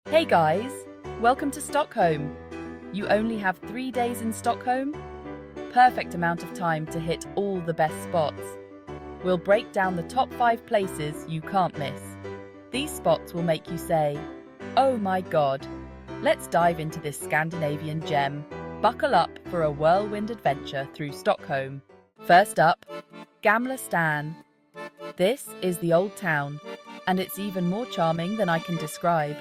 Hey guys, welcome to Stockholm. You only have 3 days in Stockholm? Perfect amount of time to hit all the best spots. We'll break down the top 5 places you can't miss. These spots will make you say, "Oh my god." Let's dive into this Scandinavian gem. Buckle up for a whirlwind adventure through Stockholm. First up, Gamla Stan. This is the old town, and it's even more charming than I can describe.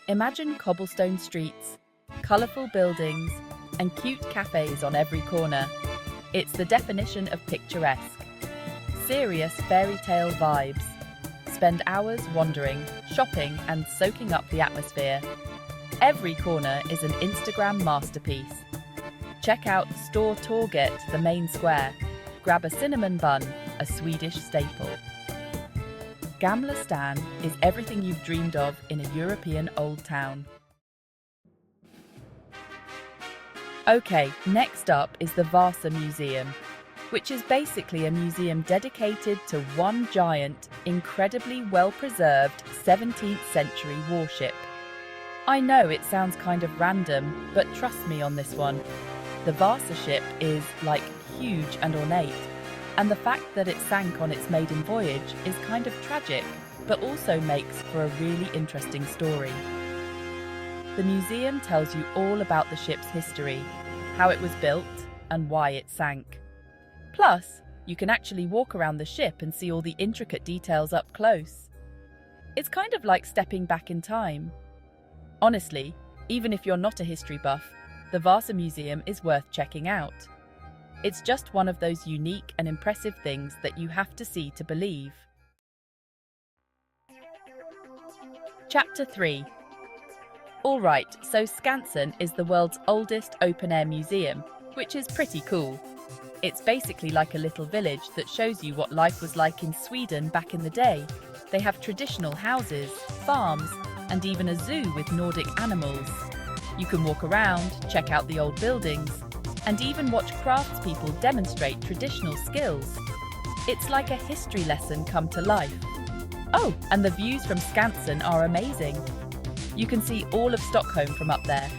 Imagine cobblestone streets, colourful buildings, and cute cafes on every corner. It's the definition of picturesque. Serious fairy tale vibes. Spend hours wandering, shopping, and soaking up the atmosphere. Every corner is an Instagram masterpiece. Check out Store Torget, the main square. Grab a cinnamon bun, a Swedish staple. Gamla Stan is everything you've dreamed of in a European old town. Okay, next up is the Vasa Museum, which is basically a museum dedicated to one giant, incredibly well-preserved 17th century warship. I know it sounds kind of random, but trust me on this one. The Vasa ship is, huge and ornate, and the fact that it sank on its maiden voyage is kind of tragic, but also makes for a really interesting story. The museum tells you all about the ship's history, how it was built, and why it sank. Plus, you can actually walk around the ship and see all the intricate details up close. It's kind of like stepping back in time. Honestly, even if you're not a history buff, the Vasa Museum is worth checking out. It's just one of those unique and impressive things that you have to see to believe. Chapter 3. Alright, so Skansen is the world's oldest open-air museum, which is pretty cool. It's basically like a little village that shows you what life was like in Sweden back in the day. They have traditional houses, farms, and even a zoo with Nordic animals. You can walk around, check out the old buildings, and even watch craftspeople demonstrate traditional skills. It's like a history lesson come to life. Oh, and the views from Skansen are amazing. You can see all of Stockholm from up there.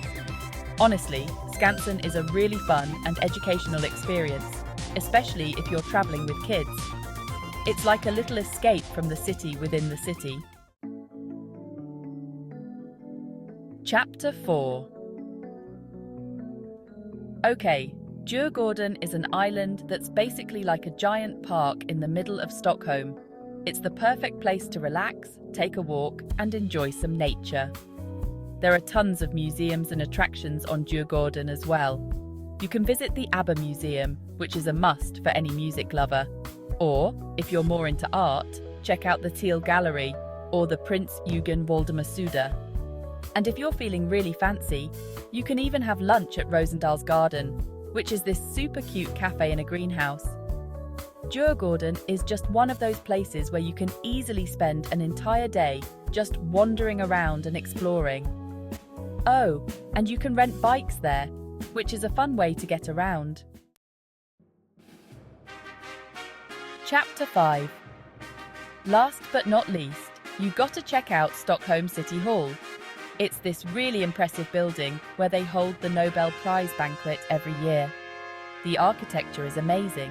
Honestly, Skansen is a really fun and educational experience, especially if you're traveling with kids. It's like a little escape from the city within the city. Chapter 4. Okay, Djurgården is an island that's basically like a giant park in the middle of Stockholm. It's the perfect place to relax, take a walk, and enjoy some nature. There are tons of museums and attractions on Djurgården as well. You can visit the ABBA Museum, which is a must for any music lover. Or, if you're more into art, check out the Teal Gallery or the Prince Eugen Waldemar Suda. And if you're feeling really fancy, you can even have lunch at Rosendal's Garden, which is this super cute cafe in a greenhouse. Djurgården is just one of those places where you can easily spend an entire day just wandering around and exploring. Oh, and you can rent bikes there, which is a fun way to get around. Chapter 5. Last but not least, you got to check out Stockholm City Hall. It's this really impressive building where they hold the Nobel Prize banquet every year. The architecture is amazing,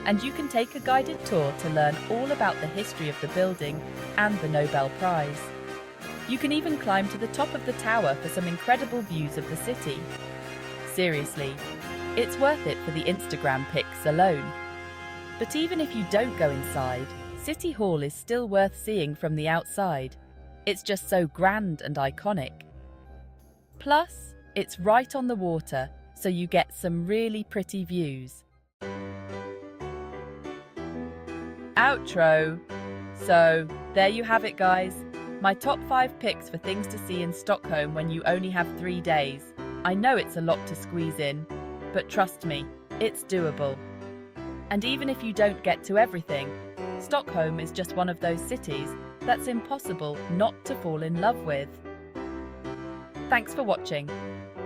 and you can take a guided tour to learn all about the history of the building and the Nobel Prize. You can even climb to the top of the tower for some incredible views of the city. Seriously, it's worth it for the Instagram pics alone. But even if you don't go inside, City Hall is still worth seeing from the outside. It's just so grand and iconic. Plus, it's right on the water, so you get some really pretty views. Outro. So, there you have it, guys. My top 5 picks for things to see in Stockholm when you only have 3 days. I know it's a lot to squeeze in, but trust me, it's doable. And even if you don't get to everything, Stockholm is just one of those cities that's impossible not to fall in love with. Thanks for watching.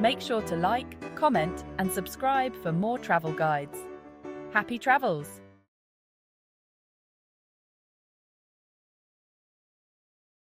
Make sure to like, comment, and subscribe for more travel guides. Happy travels!